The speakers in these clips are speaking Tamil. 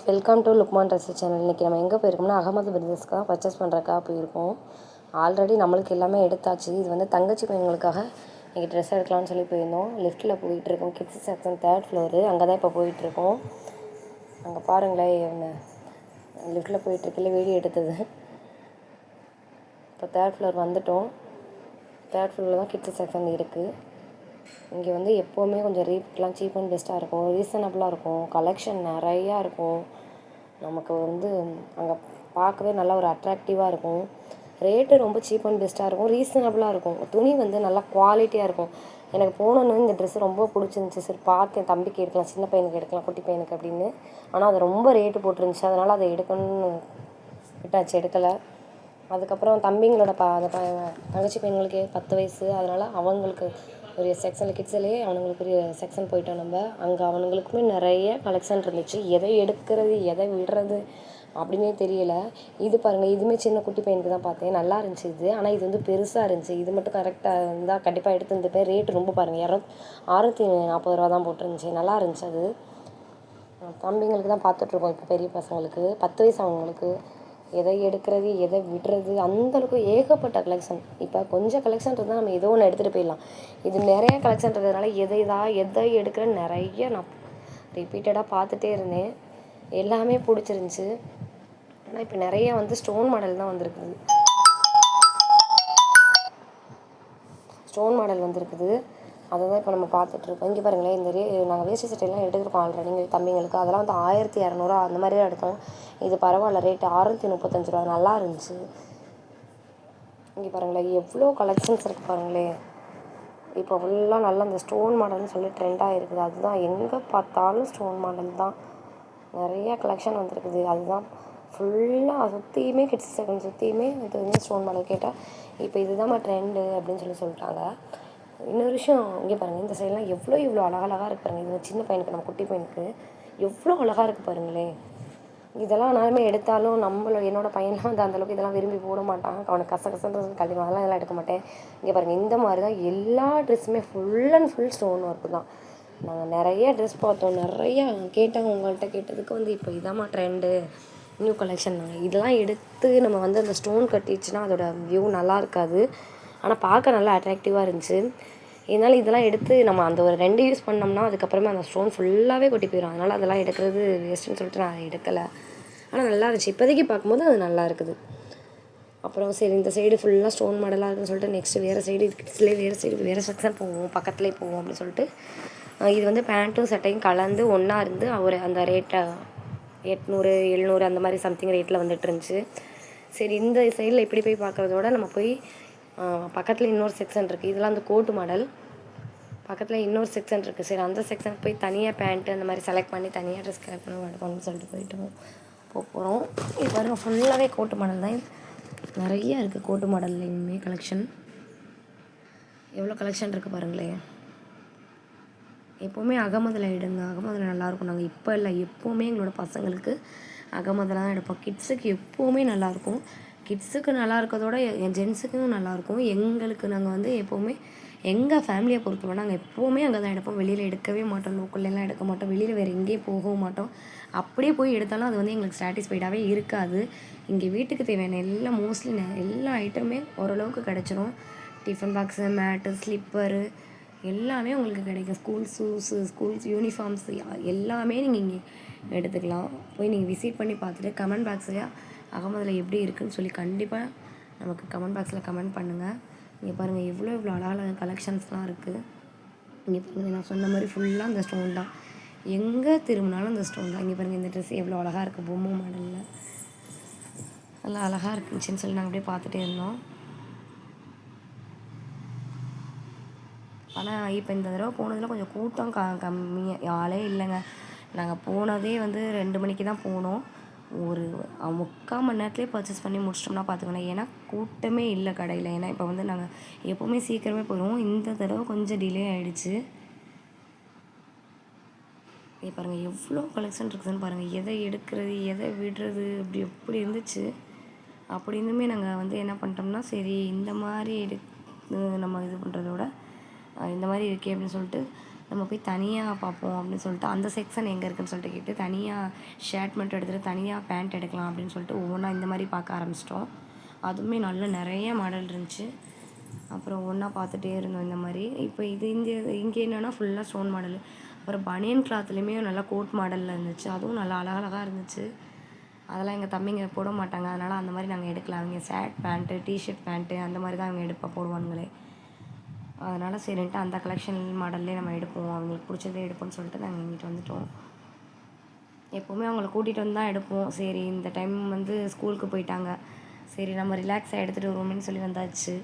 Welcome to Luqman dress channel. இன்றைக்கி நம்ம எங்கே போயிருக்கோம்னா அகமது பிரதர்ஸ்க்காக பர்ச்சேஸ் பண்ணுறக்காக போயிருக்கோம். ஆல்ரெடி நம்மளுக்கு எல்லாமே எடுத்தாச்சு. இது வந்து தங்கச்சி பையன்களுக்காக இன்றைக்கி ட்ரெஸ் எடுக்கலாம்னு சொல்லி போயிருந்தோம். லிஃப்ட்டில் போயிட்டுருக்கோம். கிட்ஸ் செக்ஷன் 3rd ஃப்ளோரு, அங்கே தான் இப்போ போயிட்டுருக்கோம். அங்கே பாருங்களேன், இவங்க லிஃப்ட்டில் போயிட்டுருக்கல வீடியோ எடுத்தது. இப்போ 3rd ஃப்ளோர் வந்துவிட்டோம். 3rd ஃப்ளோரில் தான் கிட்ஸ் செக்ஷன் இருக்குது. இங்கே வந்து எப்போவுமே கொஞ்சம் ரேட்லாம் சீப் அண்ட் பெஸ்ட்டாக இருக்கும், ரீசனபிளாக இருக்கும், கலெக்ஷன் நிறையா இருக்கும். நமக்கு வந்து அங்கே பார்க்கவே நல்லா ஒரு அட்ராக்டிவாக இருக்கும். ரேட்டு ரொம்ப சீப் அண்ட் பெஸ்ட்டாக இருக்கும், ரீசனபிளாக இருக்கும். துணி வந்து நல்லா குவாலிட்டியாக இருக்கும். எனக்கு போனோன்னு இந்த ட்ரெஸ்ஸு ரொம்ப பிடிச்சிருந்துச்சி. சரி பார்த்தேன், தம்பிக்கு எடுக்கலாம், சின்ன பையனுக்கு எடுக்கலாம், குட்டி பையனுக்கு அப்படின்னு. ஆனால் அது ரொம்ப ரேட்டு போட்டுருந்துச்சு. அதனால் அதை எடுக்கணும்னு விட்டாச்சு, எடுக்கலை. அதுக்கப்புறம் தம்பிங்களோட தங்கச்சி பையன்களுக்கு 10 வயசு, அதனால் அவங்களுக்கு ஒரு செக்ஷனில் கிட்ஸ்லேயே அவனுங்களுக்கு ஒரு செக்ஷன் போயிட்டோம் நம்ம. அங்கே அவனுங்களுக்குமே நிறைய கலெக்ஷன் இருந்துச்சு. எதை எடுக்கிறது எதை விடுறது அப்படின்னே தெரியல. இது பாருங்கள், இதுவுமே சின்ன குட்டி பையனுக்கு தான் பார்த்தேன், நல்லா இருந்துச்சு இது. ஆனால் இது வந்து பெருசாக இருந்துச்சு. இது மட்டும் கரெக்டாக இருந்தால் கண்டிப்பாக எடுத்து இந்த பேர். ரேட்டு ரொம்ப பாருங்கள், 640 ரூபா தான் போட்டுருந்துச்சு. நல்லா இருந்துச்சு அது. தம்பிங்களுக்கு தான் பார்த்துட்ருக்கோம். இப்போ பெரிய பசங்களுக்கு 10 வயசு அவங்களுக்கு. எதை எடுக்கிறது எதை விடுறது அந்தளவுக்கு ஏகப்பட்ட கலெக்ஷன். இப்போ கொஞ்சம் கலெக்ஷன் இருந்தால் நம்ம ஏதோ ஒன்று எடுத்துகிட்டு போயிடலாம். இது நிறைய கலெக்ஷன் இருக்கிறதுனால எதை எடுக்கிறேன்னு நிறைய நான் ரிப்பீட்டடாக பார்த்துட்டே இருந்தேன். எல்லாமே பிடிச்சிருந்துச்சி. ஆனால் இப்போ நிறைய வந்து ஸ்டோன் மாடல் தான் வந்திருக்குது. ஸ்டோன் மாடல் வந்திருக்குது. அதை தான் இப்போ நம்ம பார்த்துட்ருக்கோம். இங்கே பாருங்களேன், இந்த நாங்கள் வேஷ்டி சட்டையெல்லாம் எடுத்துருக்கோம் ஆல்ரெடி தம்பிங்களுக்கு. அதெல்லாம் வந்து 1200 அந்த மாதிரி தான் எடுத்தோம். இது பரவாயில்ல, ரேட்டு 635 ரூபா, நல்லா இருந்துச்சு. இங்கே பாருங்களேன், எவ்வளோ கலெக்ஷன்ஸ் இருக்குது பாருங்களேன். இப்போ ஃபுல்லாக நல்லா இந்த ஸ்டோன் மாடல்னு சொல்லி ட்ரெண்டாக இருக்குது. அதுதான் எங்கே பார்த்தாலும் ஸ்டோன் மாடல் தான். நிறையா கலெக்ஷன் வந்திருக்குது. அதுதான் ஃபுல்லாக சுற்றியுமே கிட்ஸ் செக்ஷன் சுற்றியுமே இது வந்து ஸ்டோன் மாடல். கேட்டால் இப்போ இதுதான் ட்ரெண்டு அப்படின்னு சொல்லிட்டாங்க. இன்னொரு விஷயம், இங்கே பாருங்கள், இந்த சைடெலாம் எவ்வளோ அழகழகாக இருக்குது பாருங்கள். இது சின்ன பையனுக்கு, நம்ம குட்டி பையனுக்கு எவ்வளோ அழகாக இருக்குது பாருங்களேன். இதெல்லாம் நானுமே எடுத்தாலும் என்னோடய பையன்லாம் வந்து அந்தளவுக்கு இதெல்லாம் விரும்பி போட மாட்டான். அவனுக்கு கசகசன்றது கண்டிப்பாக அதெல்லாம் எடுக்க மாட்டேன். இங்கே பாருங்கள், இந்த மாதிரி தான் எல்லா ட்ரெஸ்ஸுமே full and full stone work தான். நாங்கள் நிறைய ட்ரெஸ் பார்த்தோம், நிறையா கேட்டாங்க. உங்கள்கிட்ட கேட்டதுக்கு வந்து இப்போ இதாம்மா ட்ரெண்டு, நியூ கலெக்ஷன். இதெல்லாம் எடுத்து நம்ம வந்து அந்த ஸ்டோன் கட்டிடுச்சுன்னா அதோட வியூ நல்லா இருக்காது. ஆனால் பார்க்க நல்லா அட்ராக்டிவாக இருந்துச்சு. இதனால் இதெல்லாம் எடுத்து நம்ம அந்த ஒரு 2 யூஸ் பண்ணோம்னா அதுக்கப்புறமா அந்த ஸ்டோன் ஃபுல்லாகவே கொட்டி போயிடும். அதனால் அதெல்லாம் எடுக்கிறது வேஸ்ட்டுன்னு சொல்லிட்டு நான் அதை எடுக்கலை. ஆனால் நல்லா இருந்துச்சு, இப்போதைக்கு பார்க்கும்போது அது நல்லா இருக்குது. அப்புறம் சரி, இந்த சைடு ஃபுல்லாக ஸ்டோன் மாடலாக இருக்குன்னு சொல்லிட்டு நெக்ஸ்ட்டு வேறு சைடு கிட்ஸ்லேயே வேறு செக்ஷன் போவோம், பக்கத்துலேயே போவோம் அப்படின்னு சொல்லிட்டு இது வந்து பேண்ட்டும் சட்டையும் கலந்து ஒன்றா இருந்து ஒரு அந்த ரேட்டை 800 700 அந்த மாதிரி சம்திங் ரேட்டில் வந்துட்டு இருந்துச்சு. சரி, இந்த சைடில் இப்படி போய் பார்க்குறதோட நம்ம போய் பக்கத்தில் இன்னொரு செக்ஷன் இருக்குது. இதெல்லாம் அந்த கோட்டு மாடல். பக்கத்தில் இன்னொரு செக்ஷன் இருக்குது. சரி, அந்த செக்ஷனுக்கு போய் தனியாக பேண்ட்டு அந்த மாதிரி செலக்ட் பண்ணி தனியாக ட்ரெஸ் கலெக்ட் பண்ணி எடுக்கணும்னு சொல்லிட்டு போகிறோம். இது பாருங்கள், ஃபுல்லாகவே கோட்டு மாடல் தான். நிறைய இருக்குது கோட்டு மாடல்லையுமே கலெக்ஷன். எவ்வளோ கலெக்ஷன் இருக்குது பாருங்களேன். எப்போவுமே அகமதில் எடுங்க, அகமதில் நல்லாயிருக்கும். நாங்கள் இப்போ இல்லை, எப்போவுமே எங்களோட பசங்களுக்கு அகமதில் தான் எடுப்போம். கிட்ஸுக்கு எப்போவுமே நல்லாயிருக்கும். கிட்ஸுக்கு நல்லா இருக்கிறதோட என் ஜென்ஸுக்கும் நல்லாயிருக்கும். எங்களுக்கு நாங்கள் வந்து எப்போவுமே எங்கள் ஃபேமிலியை பொறுத்தவரை நாங்கள் எப்போவுமே அங்கே தான் எடுப்போம். வெளியில் எடுக்கவே மாட்டோம், லோக்கல்லாம் எடுக்க மாட்டோம், வெளியில் வேறு எங்கேயும் போகவும் மாட்டோம். அப்படியே போய் எடுத்தாலும் அது வந்து எங்களுக்கு சாட்டிஸ்ஃபைடாகவே இருக்காது. இங்கே வீட்டுக்கு தேவையான மோஸ்ட்லி எல்லா ஐட்டமே ஓரளவுக்கு கிடச்சிரும். டிஃபன் பாக்ஸு, மேட்டு, ஸ்லிப்பரு எல்லாமே உங்களுக்கு கிடைக்கும். ஸ்கூல் ஷூஸு, ஸ்கூல்ஸ் யூனிஃபார்ம்ஸு எல்லாமே நீங்கள் இங்கே எடுத்துக்கலாம். போய் நீங்கள் விசிட் பண்ணி பார்த்துட்டு கமெண்ட் பாக்ஸில் அகமதில் எப்படி இருக்குதுன்னு சொல்லி கண்டிப்பாக நமக்கு கமெண்ட் பாக்ஸில் கமெண்ட் பண்ணுங்கள். இங்கே பாருங்கள், எவ்வளோ அழகாக கலெக்ஷன்ஸ்லாம் இருக்குது. இங்கே பாருங்கள், நான் சொன்ன மாதிரி ஃபுல்லாக இந்த ஸ்டோன் தான். எங்கே திரும்பினாலும் இந்த ஸ்டோன் தான். இங்கே பாருங்கள், இந்த ட்ரெஸ் எவ்வளோ அழகாக இருக்குது, பொம்மை மாடலில் நல்லா அழகாக இருக்குச்சுன்னு சொல்லி நாங்கள் அப்படியே பார்த்துட்டே இருந்தோம். ஆனால் இப்போ இந்த தடவை போனதில் கொஞ்சம் கூட்டம் கம்மியாக ஆளே இல்லைங்க. நாங்கள் போனதே வந்து 2 மணிக்கு தான் போனோம். ஒரு 3/4 மணி நேரத்துலேயே பர்ச்சேஸ் பண்ணி முடிச்சிட்டோம்னா பார்த்துக்கோங்க. ஏன்னா கூட்டமே இல்லை கடையில். ஏன்னா இப்போ வந்து நாங்கள் எப்போவுமே சீக்கிரமே போயிடுவோம். இந்த தடவை கொஞ்சம் டிலே ஆகிடுச்சு. பாருங்கள், எவ்வளோ கலெக்ஷன் இருக்குதுன்னு பாருங்கள். எதை எடுக்கிறது எதை விடுறது எப்படி இருந்துச்சு. அப்படி இருந்துமே நாங்கள் வந்து என்ன பண்ணிட்டோம்னா, சரி இந்த மாதிரி நம்ம இது பண்ணுறதோட இந்த மாதிரி இருக்கே அப்படின்னு சொல்லிட்டு நம்ம போய் தனியாக பார்ப்போம் அப்படின்னு சொல்லிட்டு அந்த செக்ஷன் எங்கே இருக்குன்னு சொல்லிட்டு கேட்டு தனியாக ஷர்ட் மட்டும் எடுத்துகிட்டு தனியாக பேண்ட் எடுக்கலாம் அப்படின்னு சொல்லிட்டு ஒவ்வொன்றா இந்த மாதிரி பார்க்க ஆரம்பிச்சிட்டோம். அதுவுமே நல்ல நிறைய மாடல் இருந்துச்சு. அப்புறம் ஒன்றா பார்த்துட்டே இருந்தோம் இந்த மாதிரி. இப்போ இங்கே என்னென்னா ஃபுல்லாக ஸ்டோன் மாடலு. அப்புறம் பனியன் கிளாத்லேயுமே நல்லா கோட் மாடலில் இருந்துச்சு. அதுவும் நல்லா அழகழகாக இருந்துச்சு. அதெல்லாம் எங்கள் தம்பிங்க போட மாட்டாங்க. அதனால் அந்த மாதிரி நாங்கள் எடுக்கல. அவங்க ஷர்ட் பேண்ட்டு டிஷர்ட் பேண்ட்டு அந்த மாதிரி தான் அவங்க போடுவானுங்களே. அதனால் சரின்ட்டு அந்த கலெக்ஷன் மாடல்லே நம்ம எடுப்போம், அவங்களுக்கு பிடிச்சதே எடுப்போம்னு சொல்லிட்டு நாங்கள் இங்கிட்டு வந்துட்டோம். எப்போவுமே அவங்கள கூட்டிகிட்டு வந்து தான் எடுப்போம். சரி இந்த டைம் வந்து ஸ்கூலுக்கு போயிட்டாங்க, சரி நம்ம ரிலாக்ஸாக எடுத்துகிட்டு வருவோமேன்னு சொல்லி வந்தாச்சு.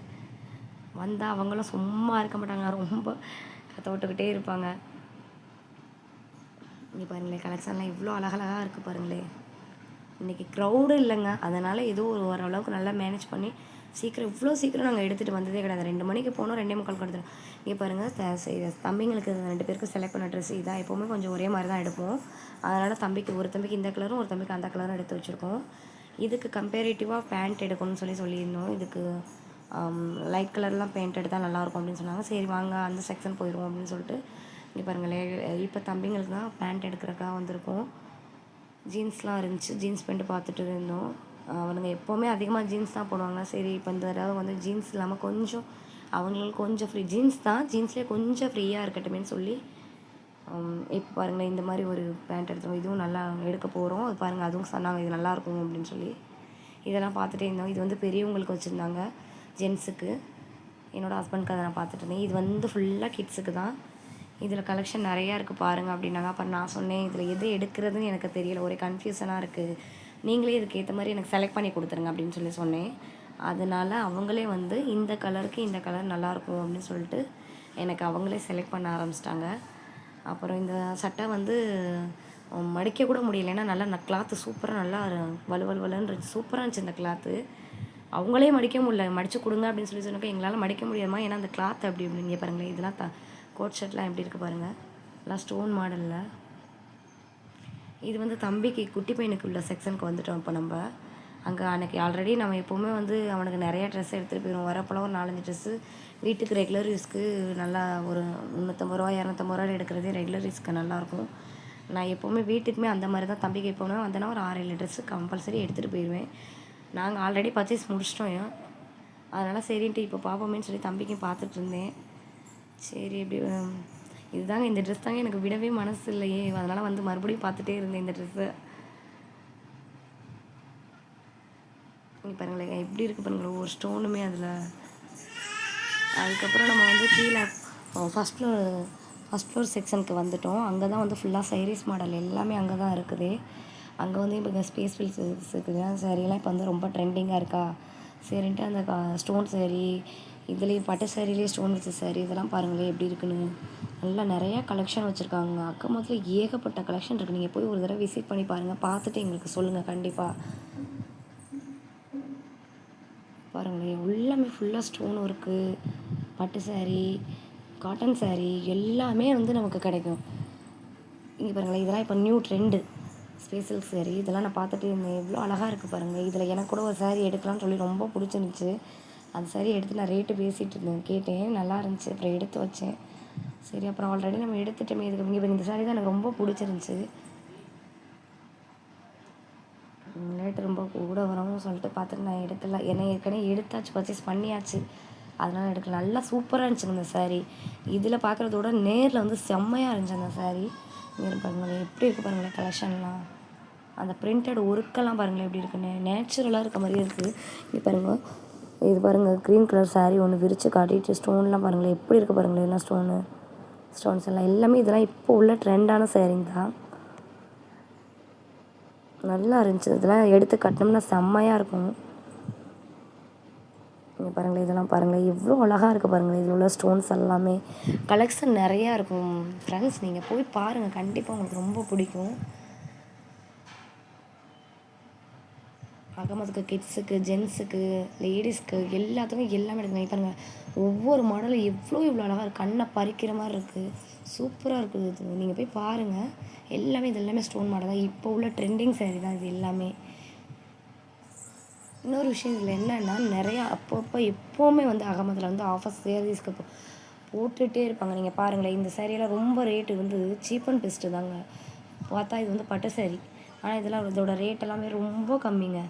வந்தால் அவங்களும் சும்மா இருக்க மாட்டாங்க, ரொம்ப கற்று விட்டுக்கிட்டே இருப்பாங்க. இங்கே பாருங்களேன், கலெக்ஷன்லாம் இவ்வளோ அழகழகாக இருக்குது பாருங்களேன். இன்றைக்கி க்ரௌடு இல்லைங்க, அதனால் ஏதோ ஓரளவுக்கு நல்லா மேனேஜ் பண்ணி இவ்வளோ சீக்கிரம் நாங்கள் எடுத்துகிட்டு வந்ததே கிடையாது. 2 மணிக்கு போனோம், 2:45 எடுத்துட்டோம். இங்கே பாருங்கள், தம்பிங்களுக்கு 2 பேருக்கும் செலக்ட் பண்ண ட்ரெஸ் இதான். எப்போவுமே கொஞ்சம் ஒரே மாதிரி தான் எடுப்போம். அதனால் ஒரு தம்பிக்கு இந்த கலரும் ஒரு தம்பிக்கு அந்த கலரும் எடுத்து வச்சுருக்கோம். இதுக்கு கம்பேரிட்டிவாக பேண்ட் எடுக்கணும்னு சொல்லியிருந்தோம். இதுக்கு லைட் கலர்லாம் பேண்ட் எடுத்தால் நல்லாயிருக்கும் அப்படின்னு சொன்னாங்க. சரி வாங்க அந்த செக்ஷன் போயிடுவோம் அப்படின்னு சொல்லிட்டு இங்கே பாருங்களேன், இப்போ தம்பிங்களுக்கு தான் பேண்ட் எடுக்கிறக்காக வந்திருக்கோம். ஜீன்ஸ்லாம் இருந்துச்சு, ஜீன்ஸ் பேண்ட்டு பார்த்துட்டு இருந்தோம். அவனுங்க எப்போவுமே அதிகமாக ஜீன்ஸ் தான் போடுவாங்க. சரி இப்போ இந்த தடவை வந்து ஜீன்ஸ் இல்லாமல் கொஞ்சம் அவங்களுக்கு கொஞ்சம் ஃப்ரீ ஜீன்ஸ் தான், ஜீன்ஸ்லேயே கொஞ்சம் ஃப்ரீயாக இருக்கட்டுமேன்னு சொல்லி இப்போ பாருங்களேன், இந்த மாதிரி ஒரு பேண்ட் எடுத்துருவோம். இதுவும் நல்லா எடுக்க போகிறோம். அது பாருங்கள், அதுவும் சொன்னாங்க இது நல்லாயிருக்கும் அப்படின்னு சொல்லி. இதெல்லாம் பார்த்துட்டே இருந்தோம். இது வந்து பெரியவங்களுக்கு வச்சுருந்தாங்க, ஜென்ஸுக்கு. என்னோடய ஹஸ்பண்டுக்கு அதை நான் பார்த்துட்டு இருந்தேன். இது வந்து ஃபுல்லாக கிட்ஸுக்கு தான். இதில் கலெக்ஷன் நிறையா இருக்குது பாருங்கள் அப்படின்னாங்க. அப்புறம் நான் சொன்னேன், இதில் எது எடுக்கிறதுன்னு எனக்கு தெரியல, ஒரே கன்ஃபியூஷனாக இருக்குது, நீங்களே இதுக்கு ஏற்ற மாதிரி எனக்கு செலக்ட் பண்ணி கொடுத்துருங்க அப்படின்னு சொன்னேன். அதனால் அவங்களே வந்து இந்த கலருக்கு இந்த கலர் நல்லாயிருக்கும் அப்படின்னு சொல்லிட்டு எனக்கு அவங்களே செலக்ட் பண்ண ஆரம்பிச்சிட்டாங்க. அப்புறம் இந்த சட்டை வந்து மடிக்க கூட முடியல, ஏன்னா நல்லா கிளாத்து சூப்பராக நல்லா வலுவலுன்னு இருந்துச்சு, சூப்பராக இருந்துச்சு இந்த கிளாத்து. அவங்களே மடிக்க முடியல, மடித்து கொடுங்க அப்படின்னு சொன்னாக்க எங்களால் மடிக்க முடியாமா, ஏன்னா அந்த கிளாத் அப்படி இப்படிங்க பாருங்களேன். இதெல்லாம் கோட் ஷர்ட்லாம் எப்படி இருக்குது பாருங்கள், எல்லாம் ஸ்டோன் மாடலில். இது வந்து தம்பிக்கு குட்டி பையனுக்கு உள்ள செக்ஷனுக்கு வந்துட்டோம். இப்போ நம்ம அங்கே அன்றைக்கி ஆல்ரெடி நம்ம எப்போவுமே வந்து அவனுக்கு நிறையா ட்ரெஸ் எடுத்துகிட்டு போயிடுவோம். வரப்போலாம் ஒரு 4-5 ட்ரெஸ்ஸு வீட்டுக்கு ரெகுலர் யூஸ்க்கு நல்லா ஒரு 350 ரூபா 250 ரூபா எடுக்கிறதே ரெகுலர் யூஸ்க்கு நல்லாயிருக்கும். நான் எப்போவுமே வீட்டுக்குமே அந்த மாதிரி தான் தம்பிக்கு எப்போவுமே வந்தேன்னா ஒரு 6-7 ட்ரெஸ்ஸு கம்பல்சரி எடுத்துகிட்டு போயிடுவேன். நாங்கள் ஆல்ரெடி பர்ச்சேஸ் முடிச்சிட்டோம், அதனால் சரின்ட்டு இப்போ பார்ப்போமேன்னு சொல்லி தம்பிக்கும் பார்த்துட்டு இருந்தேன். சரி எப்படி இதுதாங்க, இந்த ட்ரெஸ் தாங்க எனக்கு விடவே மனசு இல்லையே, அதனால் வந்து மறுபடியும் பார்த்துட்டே இருந்தேன் இந்த ட்ரெஸ்ஸை. நீங்கள் பாருங்களேன் எப்படி இருக்குது பாருங்களேன், ஒவ்வொரு ஸ்டோனுமே அதில். அதுக்கப்புறம் நம்ம வந்து கீழே ஃபஸ்ட் ஃப்ளோர் செக்ஷனுக்கு வந்துட்டோம். அங்கே தான் வந்து ஃபுல்லாக சைரீஸ் மாடல் எல்லாமே அங்கே தான் இருக்குது. அங்கே வந்து இப்போ இங்கே ஸ்பேஸ் ஃபில்ஸ் இருக்குது, சாரீலாம் இப்போ வந்து ரொம்ப ட்ரெண்டிங்காக இருக்கா, சரின்ட்டு அந்த ஸ்டோன் சாரீ, இதுலேயும் பட்டு சாரிலேயே ஸ்டோன் வச்ச சாரீ, இதெல்லாம் பாருங்களேன் எப்படி இருக்குன்னு. நல்லா நிறையா கலெக்ஷன் வச்சுருக்காங்க. அக்கம் மொத்தத்தில் ஏகப்பட்ட கலெக்ஷன் இருக்குது. நீங்கள் போய் ஒரு தடவை விசிட் பண்ணி பாருங்கள், பார்த்துட்டு எங்களுக்கு சொல்லுங்கள் கண்டிப்பாக. பாருங்களேன், எல்லாமே ஃபுல்லாக ஸ்டோன் ஒர்க்கு, பட்டு சாரீ, காட்டன் சாரீ எல்லாமே வந்து நமக்கு கிடைக்கும். இங்கே பாருங்களேன், இதெல்லாம் இப்போ நியூ ட்ரெண்டு ஸ்பெஷல் சாரீ. இதெல்லாம் நான் பார்த்துட்டு இருந்தேன், எவ்வளோ அழகாக இருக்குது பாருங்கள். இதில் எனக்கு கூட ஒரு சாரீ எடுக்கலாம்னு சொல்லி ரொம்ப பிடிச்சிருந்துச்சி. அந்த சாரீ எடுத்து நான் ரேட்டு பேசிகிட்டு இருந்தேன், கேட்டேன், நல்லா இருந்துச்சு. அப்புறம் எடுத்து வச்சேன். சரி அப்புறம் ஆல்ரெடி நம்ம எடுத்துட்டோமே, இதுக்கு இங்கே இந்த சாரீ தான் எனக்கு ரொம்ப பிடிச்சிருந்துச்சி. ரேட்டு ரொம்ப கூட வரவும் சொல்லிட்டு பார்த்துட்டு நான் எடுக்கல, ஏன்னா ஏற்கனவே எடுத்தாச்சு, பர்ச்சேஸ் பண்ணியாச்சு, அதனால் எடுக்கல. நல்லா சூப்பராக இருந்துச்சுங்க இந்த சாரீ. இதில் பார்க்குறதோட நேரில் வந்து செம்மையாக இருந்துச்சு அந்த சாரீ. இங்கே பாருங்களேன் எப்படி இருக்குது பாருங்களேன் கலெக்ஷன்லாம். அந்த பிரிண்டட் ஒர்க்கெல்லாம் பாருங்களேன் எப்படி இருக்குன்னு, நேச்சுரலாக இருக்க மாதிரியே இருக்குது. இங்கே பாருங்கள், இது பாருங்கள் க்ரீன் கலர் சாரீ ஒன்று விரித்து காட்டிட்டு ஸ்டோன்லாம் பாருங்களேன் எப்படி இருக்குது பாருங்களேன். எல்லாம் ஸ்டோன்ஸ் எல்லாம் எல்லாமே இதெல்லாம் இப்போ உள்ள ட்ரெண்டான சாரீங்க தான். நல்லா இருந்துச்சு, இதெல்லாம் எடுத்து கட்டினோம்னா செம்மையாக இருக்கும். இங்கே பாருங்களேன், இதெல்லாம் பாருங்களேன் எவ்வளோ அழகாக இருக்குது பாருங்களேன். இதில் உள்ள ஸ்டோன்ஸ் எல்லாமே கலெக்ஷன் நிறையா இருக்கும் ஃப்ரெண்ட்ஸ், நீங்கள் போய் பாருங்கள், கண்டிப்பாக உங்களுக்கு ரொம்ப பிடிக்கும். அகமதுக்கு, கிட்ஸுக்கு, ஜென்ஸுக்கு, லேடிஸ்க்கு எல்லாத்துக்கும் எல்லாமே எடுத்துங்க. பாருங்கள் ஒவ்வொரு மாடலும் எவ்வளோ அழகாக இருக்குது, கண்ணை பறிக்கிற மாதிரி இருக்குது, சூப்பராக இருக்குது. இது நீங்கள் போய் பாருங்கள். எல்லாமே இது எல்லாமே ஸ்டோன் மாடல் தான், இப்போ உள்ள ட்ரெண்டிங் சாரீ தான் இது எல்லாமே. இன்னொரு விஷயம் இதில் என்னென்னா, நிறையா அப்பப்போ எப்போவுமே வந்து அகமதில் வந்து ஆஃபர் சாரீஸ்க்கு போட்டுகிட்டே இருப்பாங்க. நீங்கள் பாருங்களேன், இந்த சாரீயெல்லாம் ரொம்ப ரேட்டு வந்து சீப் அண்ட் பெஸ்ட்டு தாங்க. பார்த்தா இது வந்து பட்டு சாரீ. ஆனால் இதெல்லாம் இதோட ரேட் எல்லாமே ரொம்ப கம்மிங்க.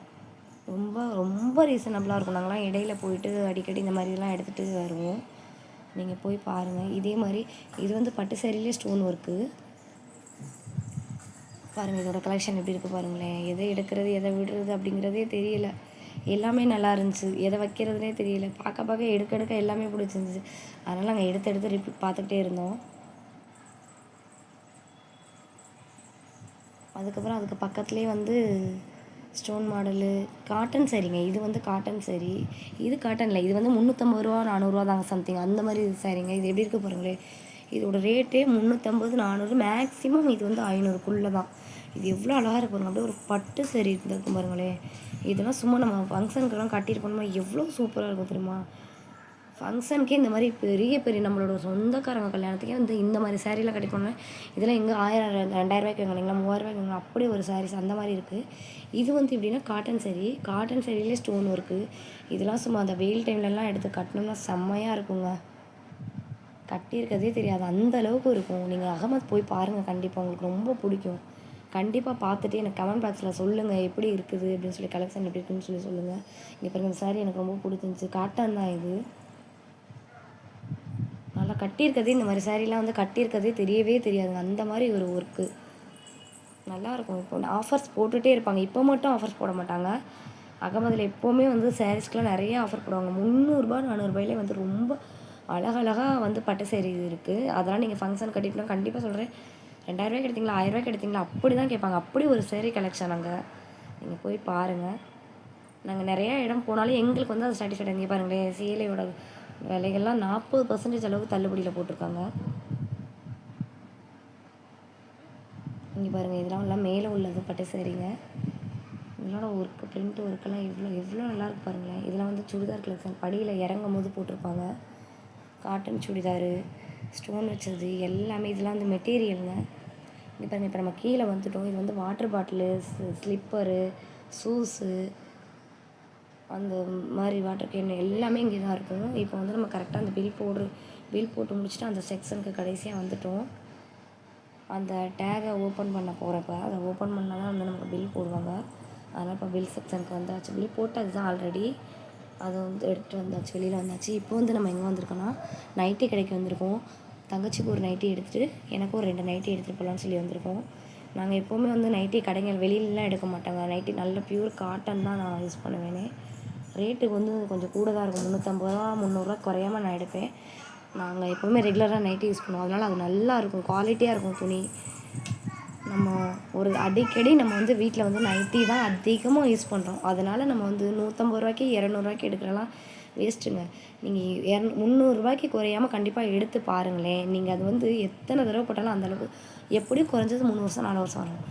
ரொம்ப ரொம்ப ரீசனபிளாக இருக்கும். நாங்கள்லாம் இடையில போயிட்டு அடிக்கடி இந்த மாதிரிலாம் எடுத்துகிட்டு வருவோம். நீங்கள் போய் பாருங்கள். இதே மாதிரி இது வந்து பட்டு சாரிலே ஸ்டோன் ஒர்க்கு. பாருங்கள் இதோட கலெக்ஷன் எப்படி இருக்குது பாருங்களேன். எதை எடுக்கிறது எதை விடுறது அப்படிங்கிறதே தெரியல. எல்லாமே நல்லா இருந்துச்சு. எதை வைக்கிறதுனே தெரியல. பார்க்க பார்க்க எடுக்க எடுக்க எல்லாமே பிடிச்சிருந்துச்சு. அதனால் நாங்கள் எடுத்து எடுத்து ரிப்பீட் பார்த்துக்கிட்டே இருந்தோம். அதுக்கப்புறம் அதுக்கு பக்கத்துலேயே வந்து ஸ்டோன் மாடலு காட்டன் சாரீங்க. இது வந்து காட்டன் சாரீ. இது காட்டனில் இது வந்து 350 ரூபா 400 தாங்க சம்திங் அந்த மாதிரி சாரீங்க. இது எப்படி இருக்குது பாருங்களேன். இதோட ரேட்டே 350 400 மேக்ஸிமம் இது வந்து 500க்குள்ளே தான். இது எவ்வளோ அழகாக இருக்கு பாருங்க. அப்படியே ஒரு பட்டு சாரீ இருந்திருக்கும் பாருங்களேன். இதெல்லாம் சும்மா நம்ம ஃபங்க்ஷனுக்கெல்லாம் கட்டிட்டு போனோமா எவ்வளோ சூப்பராக இருக்கும் தெரியுமா. ஃபங்க்ஷனுக்கே இந்த மாதிரி பெரிய பெரிய நம்மளோட சொந்தக்காரங்க கல்யாணத்துக்கே வந்து இந்த மாதிரி சாரீலாம் கட்டி போனேன். இதெல்லாம் எங்கே 1000 2000 வாங்கினீங்களா 3000 வாங்கினீங்களா அப்படி ஒரு சாரீஸ் அந்த மாதிரி இருக்குது. இது வந்து எப்படின்னா காட்டன் சாரீ. காட்டன் சாரீலே ஸ்டோன் ஒர்க்கு. இதெல்லாம் சும்மா அந்த வெயில் டைம்லலாம் எடுத்து கட்டினோம்னா செம்மையாக இருக்குங்க. கட்டியிருக்கதே தெரியாது அந்த அளவுக்கு இருக்கும். நீங்கள் அகமத் போய் பாருங்கள். கண்டிப்பாக உங்களுக்கு ரொம்ப பிடிக்கும். கண்டிப்பாக பார்த்துட்டு எனக்கு கமெண்ட் பாக்ஸில் சொல்லுங்கள் எப்படி இருக்குது அப்படின்னு சொல்லி கலெக்ஷன் எப்படி இருக்குன்னு சொல்லி சொல்லுங்கள். இங்கே பாருங்கள் இந்த சாரீ எனக்கு ரொம்ப பிடிச்சிருந்துச்சி. காட்டன் தான் இது. நல்லா கட்டியிருக்கதே இந்த மாதிரி சாரீலாம் வந்து கட்டியிருக்கதே தெரியவே தெரியாதுங்க. அந்த மாதிரி ஒரு ஒர்க்கு நல்லாயிருக்கும். இப்போ ஆஃபர்ஸ் போட்டுகிட்டே இருப்பாங்க. இப்போ மட்டும் ஆஃபர்ஸ் போட மாட்டாங்க. அகமதில் எப்போவுமே வந்து சாரீஸ்க்கெலாம் நிறைய ஆஃபர் போடுவாங்க. 300 400 வந்து ரொம்ப அழகழகாக வந்து பட்டு சாரீ இருக்குது. அதெல்லாம் நீங்கள் ஃபங்க்ஷன் கட்டிட்டுனா கண்டிப்பாக சொல்கிறேன் 2000 எடுத்தீங்களா 1000 எடுத்தீங்களா அப்படி தான் கேட்பாங்க. அப்படி ஒரு சாரீ கலெக்ஷன் அங்கே நீங்கள் போய் பாருங்கள். நாங்கள் நிறையா இடம் போனாலும் எங்களுக்கு வந்து அது சாட்டிஸ்ஃபைட். இங்கே பாருங்களேன் சேலையோட விலைகள்லாம் 40% அளவுக்கு தள்ளுபடியில் போட்டிருக்காங்க. இங்கே பாருங்கள் இதெல்லாம் எல்லாம் மேலே உள்ளது பட்டு சாரீங்க. இதனோட ஒர்க்கு பிரிண்ட் ஒர்க்கெல்லாம் எவ்வளோ நல்லாயிருக்கு பாருங்களேன். இதெல்லாம் வந்து சுடிதார் கலெக்ஷன் படியில் இறங்கும் போது போட்டிருப்பாங்க. காட்டன் சுடிதாரு ஸ்டோன் வச்சது எல்லாமே இதெல்லாம் வந்து மெட்டீரியலுங்க. இங்கே பாருங்கள் இப்போ நம்ம கீழே வந்துட்டோம். இது வந்து வாட்டர் பாட்டிலு ஸ்லிப்பரு ஷூஸு அந்த மாதிரி வாட்டர் கேன் எல்லாமே இங்கே தான் இருக்கும். இப்போ வந்து நம்ம கரெக்டாக அந்த பில் போட்டு முடிச்சுட்டு அந்த செக்ஷனுக்கு கடைசியாக வந்துட்டோம். அந்த டேகை ஓப்பன் பண்ண போகிறப்ப அதை ஓப்பன் பண்ணால் தான் வந்து நமக்கு பில் போடுவாங்க. அதனால் இப்போ பில் செக்ஷனுக்கு வந்தாச்சு. பில் போட்டது தான் ஆல்ரெடி. அதை வந்து எடுத்துகிட்டு வந்தாச்சு. வெளியில் வந்தாச்சு. இப்போ வந்து நம்ம எங்கே வந்திருக்கோன்னா நைட்டி கடைக்கு வந்திருக்கோம். தங்கச்சிக்கு ஒரு நைட்டி எடுத்துகிட்டு எனக்கும் ஒரு 2 நைட்டி எடுத்துகிட்டு போகலான்னு சொல்லி வந்திருக்கோம். நாங்கள் எப்போவுமே வந்து நைட்டி கடைகள் வெளியிலலாம் எடுக்க மாட்டாங்க. நைட்டி நல்ல பியூர் காட்டன் தான் நான் யூஸ் பண்ணுவேனே. ரேட்டு வந்து கொஞ்சம் கூட தான் இருக்கும். 350 300 குறையாம நான் எடுப்பேன். நாங்கள் எப்போவுமே ரெகுலராக நைட்டி யூஸ் பண்ணுவோம். அதனால் அது நல்லாயிருக்கும். குவாலிட்டியாக இருக்கும் துணி. நம்ம ஒரு அடிக்கடி நம்ம வந்து வீட்டில் வந்து நைட்டி தான் அதிகமாக யூஸ் பண்ணுறோம். அதனால் நம்ம வந்து 150 200 எடுக்கிறலாம் வேஸ்ட்டுங்க. நீங்கள் 300 குறையாமல் கண்டிப்பாக எடுத்து பாருங்களேன். நீங்கள் அது வந்து எத்தனை தடவை போட்டாலும் அந்தளவுக்கு எப்படியும் குறைஞ்சது 3 வருஷம் 4 வருஷம் வரும்.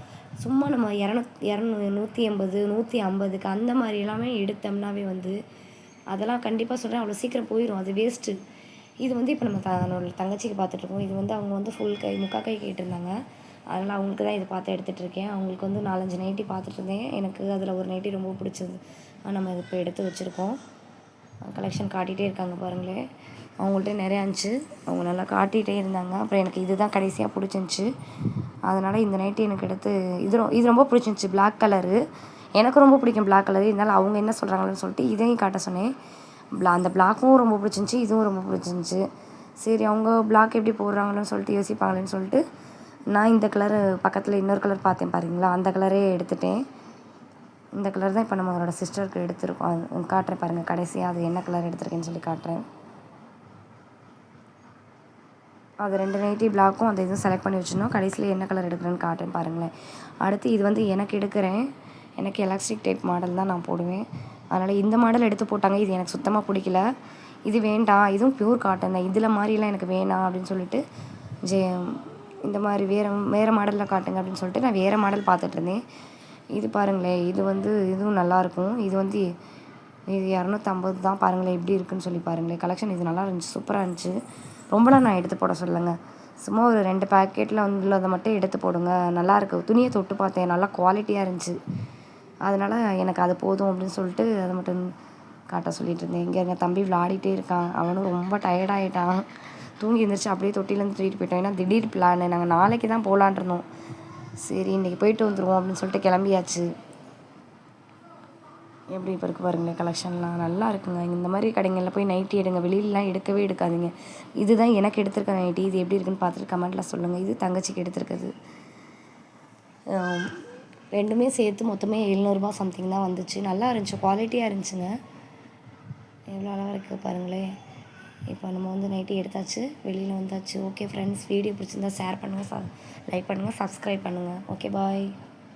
சும்மா நம்ம 200 180 150க்கு அந்த மாதிரி எல்லாமே எடுத்தோம்னாவே வந்து அதெல்லாம் கண்டிப்பாக சொல்கிறேன் அவ்வளோ சீக்கிரம் போயிடும். அது வேஸ்ட்டு. இது வந்து இப்போ நம்ம தங்கச்சிக்கு பார்த்துட்ருக்கோம். இது வந்து அவங்க வந்து ஃபுல் கை முக்கால் கை கேட்டிருந்தாங்க. அதனால் அவங்களுக்கு தான் இது பார்த்து எடுத்துகிட்ருக்கேன். அவங்களுக்கு வந்து 4 5 நைட்டி பார்த்துட்ருந்தேன். எனக்கு அதில் ஒரு நைட்டி ரொம்ப பிடிச்சது. நம்ம இது இப்போ எடுத்து வச்சுருக்கோம். கலெக்ஷன் காட்டிகிட்டே இருக்காங்க பாருங்களேன். அவங்கள்ட்ட நிறையா இருந்துச்சு. அவங்க நல்லா காட்டிகிட்டே இருந்தாங்க. அப்புறம் எனக்கு இது தான் கடைசியாக பிடிச்சிருந்துச்சி. அதனால் இந்த நைட்டி எனக்கு எடுத்து இது ரொம்ப பிடிச்சிருந்துச்சி. பிளாக் கலரு எனக்கு ரொம்ப பிடிக்கும். பிளாக் கலரு இருந்தாலும் அவங்க என்ன சொல்கிறாங்கன்னு சொல்லிட்டு இதையும் காட்ட சொன்னேன். அந்த பிளாக்கும் ரொம்ப பிடிச்சிருந்துச்சி. இதுவும் ரொம்ப பிடிச்சிருந்துச்சி. சரி அவங்க பிளாக் எப்படி போடுறாங்கன்னு சொல்லிட்டு யோசிப்பாங்களேன்னு சொல்லிட்டு நான் இந்த கலரு பக்கத்தில் இன்னொரு கலர் பார்த்தேன் பாருங்களா, அந்த கலரே எடுத்துட்டேன். இந்த கலர் தான் இப்போ நம்மளோட சிஸ்டருக்கு எடுத்துருக்கோம். காட்டுறேன் பாருங்கள் கடைசியாக அது என்ன கலர் எடுத்துருக்கேன்னு சொல்லி காட்டுறேன். அது 2 நைட்டி பிளாக்கும் அந்த இதுவும் செலக்ட் பண்ணி வச்சுருந்தோம். கடைசியில் என்ன கலர் எடுக்கிறேன்னு காட்டுறேன் பாருங்களேன். அடுத்து இது வந்து எனக்கு எடுக்கிறேன். எனக்கு எலாஸ்டிக் டைப் மாடல் தான் நான் போடுவேன். அதனால் இந்த மாடல் எடுத்து போட்டாங்க. இது எனக்கு சுத்தமாக பிடிக்கல. இது வேண்டாம், இதுவும் பியூர் காட்டன் தான், இதில் மாதிரிலாம் எனக்கு வேணாம் அப்படின்னு சொல்லிட்டு இந்த மாதிரி வேறு மாடலில் காட்டுங்க அப்படின்னு சொல்லிட்டு நான் வேறு மாடல் பார்த்துட்ருந்தேன். இது பாருங்களேன், இது வந்து இதுவும் நல்லாயிருக்கும். இது வந்து இது 250 தான். பாருங்களேன் எப்படி இருக்குதுன்னு சொல்லி பாருங்களேன். கலெக்ஷன் இது நல்லா இருந்துச்சு, சூப்பராக இருந்துச்சு. ரொம்பலாம் நான் எடுத்து போட சொல்லலைங்க. சும்மா ஒரு 2 பேக்கெட்டில் வந்து உள்ளதை மட்டும் எடுத்து போடுங்க. நல்லாயிருக்கு. துணியை தொட்டு பார்த்தேன், நல்லா குவாலிட்டியாக இருந்துச்சு. அதனால் எனக்கு அது போதும் அப்படின்னு சொல்லிட்டு அதை மட்டும் காட்ட சொல்லிகிட்டு இருந்தேன். இங்கே எங்கள் தம்பி விளையாடிட்டே இருக்கான். அவனும் ரொம்ப டயர்டாகிட்டான், தூங்கி எழுந்திரிச்சு அப்படியே தொட்டிலேருந்து தூக்கிட்டு போயிட்டோம். ஏன்னா திடீர் பிளான், நாங்கள் நாளைக்கு தான் போகலான் இருந்தோம். சரி இன்றைக்கி போயிட்டு வந்துடுவோம் அப்படின்னு சொல்லிட்டு கிளம்பியாச்சு. எப்படி இப்போ இருக்குது பாருங்களேன், கலெக்ஷன்லாம் நல்லா இருக்குங்க. இந்த மாதிரி கடைகளில் போய் நைட்டி எடுங்க, வெளியிலலாம் எடுக்கவே எடுக்காதீங்க. இதுதான் எனக்கு எடுத்திருக்க நைட்டி. இது எப்படி இருக்குன்னு பார்த்துட்டு கமெண்ட்டில் சொல்லுங்கள். இது தங்கச்சிக்கு எடுத்திருக்குது. ரெண்டுமே சேர்த்து மொத்தமே 700 சம்திங் தான் வந்துச்சு. நல்லா இருந்துச்சு, குவாலிட்டியாக இருந்துச்சுங்க. எவ்வளோ அழகாக இருக்குது பாருங்களேன். இப்போ நம்ம வந்து நைட்டி எடுத்தாச்சு, வெளியில் வந்தாச்சு. ஓகே ஃப்ரெண்ட்ஸ், வீடியோ பிடிச்சிருந்தா ஷேர் பண்ணுங்கள், லைக் பண்ணுங்கள், சப்ஸ்கிரைப் பண்ணுங்கள். Okay bye.